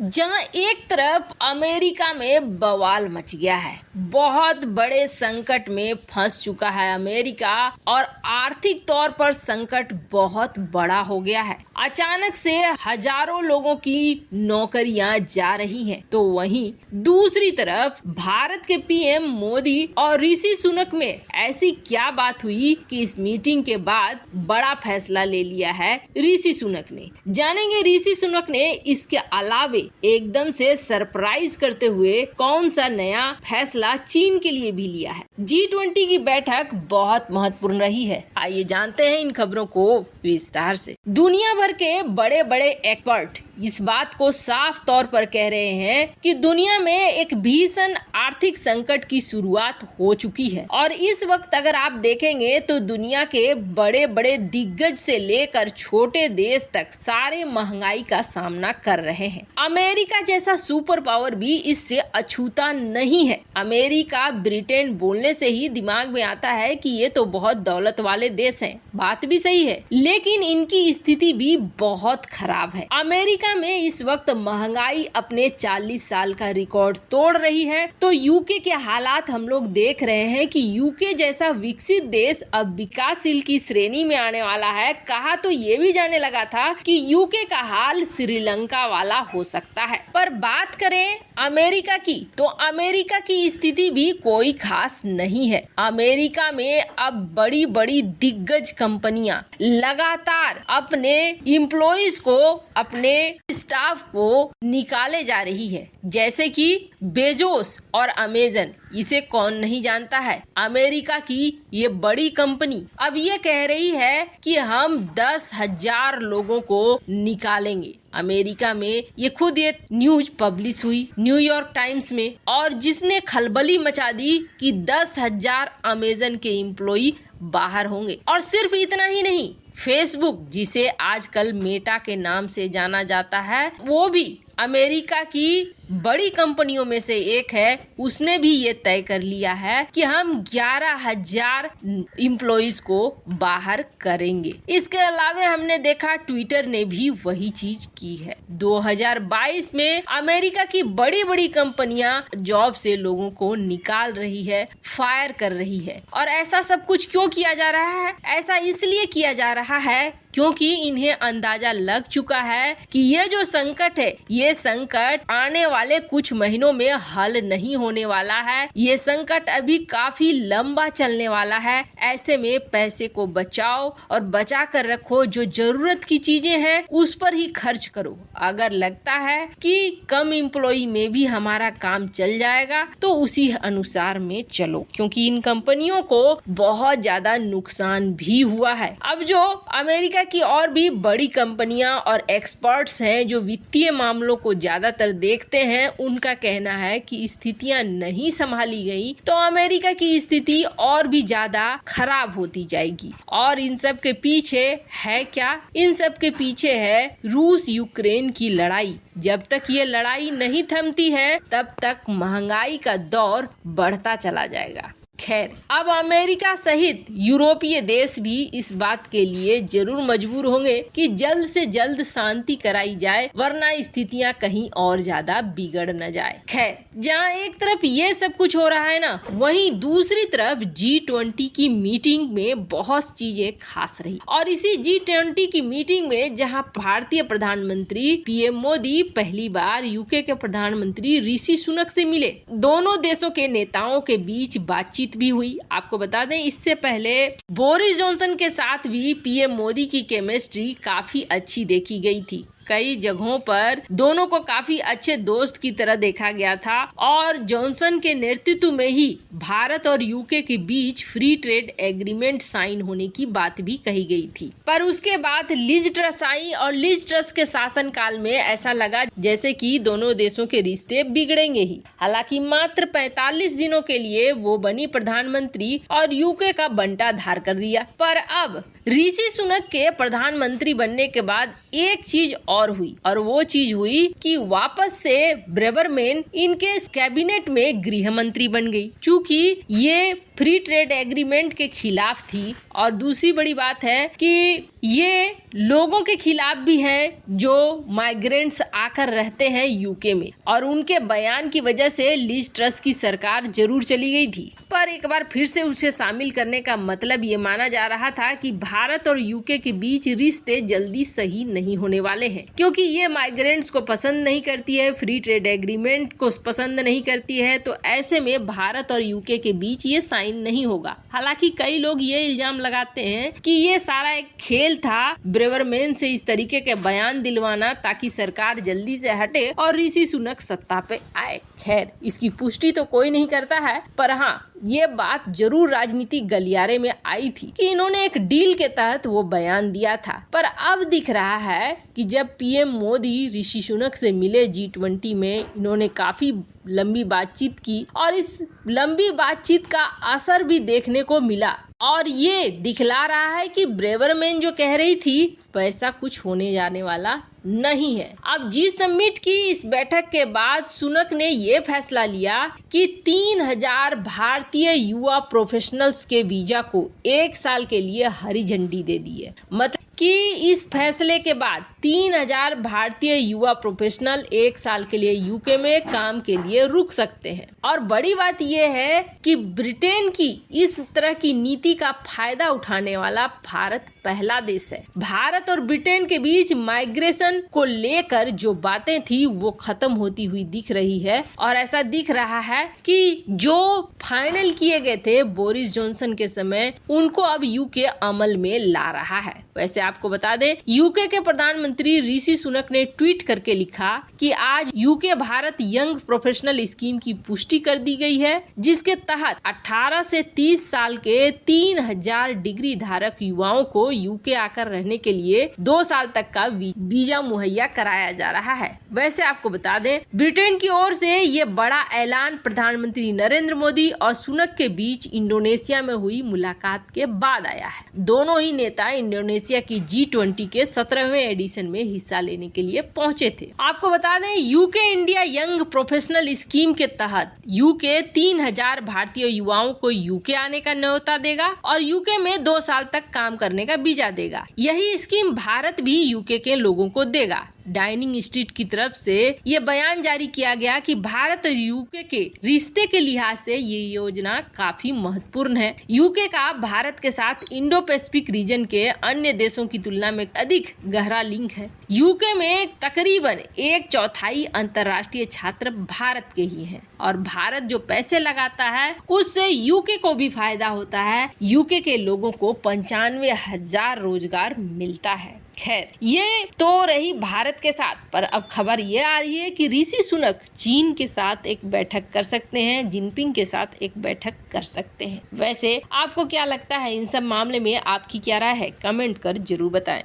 जहां एक तरफ अमेरिका में बवाल मच गया है, बहुत बड़े संकट में फंस चुका है अमेरिका और आर्थिक तौर पर संकट बहुत बड़ा हो गया है। अचानक से हजारों लोगों की नौकरियां जा रही हैं, तो वहीं दूसरी तरफ भारत के पीएम मोदी और ऋषि सुनक में ऐसी क्या बात हुई कि इस मीटिंग के बाद बड़ा फैसला ले लिया है ऋषि सुनक ने। जानेंगे ऋषि सुनक ने इसके अलावे एकदम से सरप्राइज करते हुए कौन सा नया फैसला चीन के लिए भी लिया है। G20 की बैठक बहुत महत्वपूर्ण रही है। आइए जानते हैं इन खबरों को विस्तार से। दुनिया भर के बड़े बड़े एक्सपर्ट इस बात को साफ तौर पर कह रहे हैं कि दुनिया में एक भीषण आर्थिक संकट की शुरुआत हो चुकी है और इस वक्त अगर आप देखेंगे तो दुनिया के बड़े बड़े दिग्गज से लेकर छोटे देश तक सारे महंगाई का सामना कर रहे हैं। अमेरिका जैसा सुपर पावर भी इससे अछूता नहीं है। अमेरिका ब्रिटेन बोलने से ही दिमाग में आता है कि ये तो बहुत दौलत वाले देश हैं। बात भी सही है, लेकिन इनकी स्थिति भी बहुत खराब है। अमेरिका में इस वक्त महंगाई अपने 40 साल का रिकॉर्ड तोड़ रही है, तो यूके के हालात हम लोग देख रहे हैं कि यूके जैसा विकसित देश अब विकासशील की श्रेणी में आने वाला है। कहा तो ये भी जाने लगा था कि यूके का हाल श्रीलंका वाला हो सकता है। पर बात करें अमेरिका की, तो अमेरिका की स्थिति भी कोई खास नहीं है। अमेरिका में अब बड़ी बड़ी दिग्गज कंपनियां लगातार अपने एम्प्लॉइज को, अपने स्टाफ को निकाले जा रही है, जैसे कि बेजोस और अमेजन। इसे कौन नहीं जानता है। अमेरिका की ये बड़ी कंपनी अब ये कह रही है कि हम 10,000 लोगों को निकालेंगे। अमेरिका में ये खुद ये न्यूज पब्लिश हुई न्यूयॉर्क टाइम्स में, और जिसने खलबली मचा दी कि 10,000 अमेजन के एम्प्लॉई बाहर होंगे। और सिर्फ इतना ही नहीं, फेसबुक जिसे आजकल मेटा के नाम से जाना जाता है, वो भी अमेरिका की बड़ी कंपनियों में से एक है। उसने भी ये तय कर लिया है कि हम 11,000 एम्प्लॉइज को बाहर करेंगे। इसके अलावा हमने देखा ट्विटर ने भी वही चीज की है। 2022 में अमेरिका की बड़ी बड़ी कंपनियां जॉब से लोगों को निकाल रही है, फायर कर रही है। और ऐसा सब कुछ क्यों किया जा रहा है? ऐसा इसलिए किया जा रहा है क्योंकि इन्हें अंदाजा लग चुका है कि ये जो संकट है, ये संकट आने वाले कुछ महीनों में हल नहीं होने वाला है। ये संकट अभी काफी लंबा चलने वाला है। ऐसे में पैसे को बचाओ और बचा कर रखो। जो जरूरत की चीजें हैं उस पर ही खर्च करो। अगर लगता है कि कम एम्प्लॉई में भी हमारा काम चल जाएगा तो उसी अनुसार में चलो, क्योंकि इन कंपनियों को बहुत ज्यादा नुकसान भी हुआ है। अब जो अमेरिका की और भी बड़ी कंपनियां और एक्सपर्ट्स हैं जो वित्तीय मामलों को ज्यादातर देखते हैं, उनका कहना है कि स्थितियां नहीं संभाली गई तो अमेरिका की स्थिति और भी ज्यादा खराब होती जाएगी। और इन सब के पीछे है क्या? इन सब के पीछे है रूस यूक्रेन की लड़ाई। जब तक ये लड़ाई नहीं थमती है तब तक महंगाई का दौर बढ़ता चला जाएगा। खैर, अब अमेरिका सहित यूरोपीय देश भी इस बात के लिए जरूर मजबूर होंगे कि जल्द से जल्द शांति कराई जाए, वरना स्थितियां कहीं और ज्यादा बिगड़ न जाए। खैर, जहां एक तरफ ये सब कुछ हो रहा है ना, वहीं दूसरी तरफ G20 की मीटिंग में बहुत चीजें खास रही। और इसी G20 की मीटिंग में जहां भारतीय प्रधानमंत्री पीएम मोदी पहली बार यूके के प्रधानमंत्री ऋषि सुनक से मिले, दोनों देशों के नेताओं के बीच बातचीत भी हुई। आपको बता दें, इससे पहले बोरिस जॉनसन के साथ भी पीएम मोदी की केमिस्ट्री काफी अच्छी देखी गई थी। कई जगहों पर दोनों को काफी अच्छे दोस्त की तरह देखा गया था और जॉनसन के नेतृत्व में ही भारत और यूके के बीच फ्री ट्रेड एग्रीमेंट साइन होने की बात भी कही गई थी। पर उसके बाद लिज ट्रस आई और लिज ट्रस के शासनकाल में ऐसा लगा जैसे कि दोनों देशों के रिश्ते बिगड़ेंगे ही। हालांकि मात्र 45 दिनों के लिए वो बनी प्रधानमंत्री और यूके का बंटा धार कर दिया। पर अब ऋषि सुनक के प्रधानमंत्री बनने के बाद एक चीज और हुई, और वो चीज हुई कि वापस से ब्रेवरमैन इनके कैबिनेट में गृह मंत्री बन गई, चूंकि ये फ्री ट्रेड एग्रीमेंट के खिलाफ थी। और दूसरी बड़ी बात है कि ये लोगों के खिलाफ भी है जो माइग्रेंट्स आकर रहते हैं यूके में, और उनके बयान की वजह से लिज ट्रस की सरकार जरूर चली गई थी। पर एक बार फिर से उसे शामिल करने का मतलब ये माना जा रहा था कि भारत और यूके के बीच रिश्ते जल्दी सही नहीं होने वाले हैं, क्योंकि ये माइग्रेंट्स को पसंद नहीं करती है, फ्री ट्रेड एग्रीमेंट को पसंद नहीं करती है। तो ऐसे में भारत और यूके के बीच ये साइन नहीं होगा। हालांकि कई लोग ये इल्जाम लगाते हैं कि ये सारा एक खेल था ब्रेवरमैन से इस तरीके के बयान दिलवाना, ताकि सरकार जल्दी से हटे और ऋषि सुनक सत्ता पे आए। खैर, इसकी पुष्टि तो कोई नहीं करता है, पर हाँ, ये बात जरूर राजनीतिक गलियारे में आई थी कि इन्होंने एक डील के तहत वो बयान दिया था। पर अब दिख रहा है कि जब पीएम मोदी ऋषि सुनक से मिले G20 में, इन्होंने काफी लंबी बातचीत की और इस लंबी बातचीत का असर भी देखने को मिला, और ये दिखला रहा है कि ब्रेवरमैन जो कह रही थी वैसा कुछ होने जाने वाला नहीं है। अब जी समिट की इस बैठक के बाद सुनक ने ये फैसला लिया कि 3000 भारतीय युवा प्रोफेशनल्स के वीजा को 1 साल के लिए हरी झंडी दे दी है। मतलब कि इस फैसले के बाद 3000 भारतीय युवा प्रोफेशनल 1 साल के लिए यूके में काम के लिए रुक सकते हैं। और बड़ी बात यह है कि ब्रिटेन की इस तरह की नीति का फायदा उठाने वाला भारत पहला देश है। भारत और ब्रिटेन के बीच माइग्रेशन को लेकर जो बातें थी वो खत्म होती हुई दिख रही है, और ऐसा दिख रहा है कि जो फाइनल किए गए थे बोरिस जॉनसन के समय, उनको अब यूके अमल में ला रहा है। वैसे आपको बता दें, यूके के प्रधानमंत्री ऋषि सुनक ने ट्वीट करके लिखा कि आज UK Bharat young professional scheme की पुष्टि कर दी गई है, जिसके तहत 18 से 30 साल के 3000 डिग्री धारक युवाओं को यूके आकर रहने के लिए 2 साल तक का वीजा मुहैया कराया जा रहा है। वैसे आपको बता दें, ब्रिटेन की ओर से ये बड़ा ऐलान प्रधानमंत्री नरेंद्र मोदी और सुनक के बीच इंडोनेशिया में हुई मुलाकात के बाद आया है। दोनों ही नेता इंडोनेशिया की G20 के 17वें एडिशन में हिस्सा लेने के लिए पहुंचे थे। आपको बता दें, UK India young professional scheme के तहत यूके 3000 भारतीय युवाओं को यूके आने का न्योता देगा और यूके में 2 साल तक काम करने का वीजा देगा। यही स्कीम भारत भी यूके के लोगों को देगा। डाइनिंग स्ट्रीट की तरफ से ये बयान जारी किया गया कि भारत और यूके के रिश्ते के लिहाज से ये योजना काफी महत्वपूर्ण है। यूके का भारत के साथ इंडो पैसिफिक रीजन के अन्य देशों की तुलना में अधिक गहरा लिंक है। यूके में तकरीबन 1/4 अंतर्राष्ट्रीय छात्र भारत के ही हैं, और भारत जो पैसे लगाता है उससे यूके को भी फायदा होता है। यूके के लोगों को 95,000 रोजगार मिलता है। खैर, ये तो रही भारत के साथ, पर अब खबर ये आ रही है कि ऋषि सुनक चीन के साथ एक बैठक कर सकते हैं, जिनपिंग के साथ एक बैठक कर सकते हैं। वैसे आपको क्या लगता है इन सब मामले में? आपकी क्या राय है? कमेंट कर जरूर बताएं।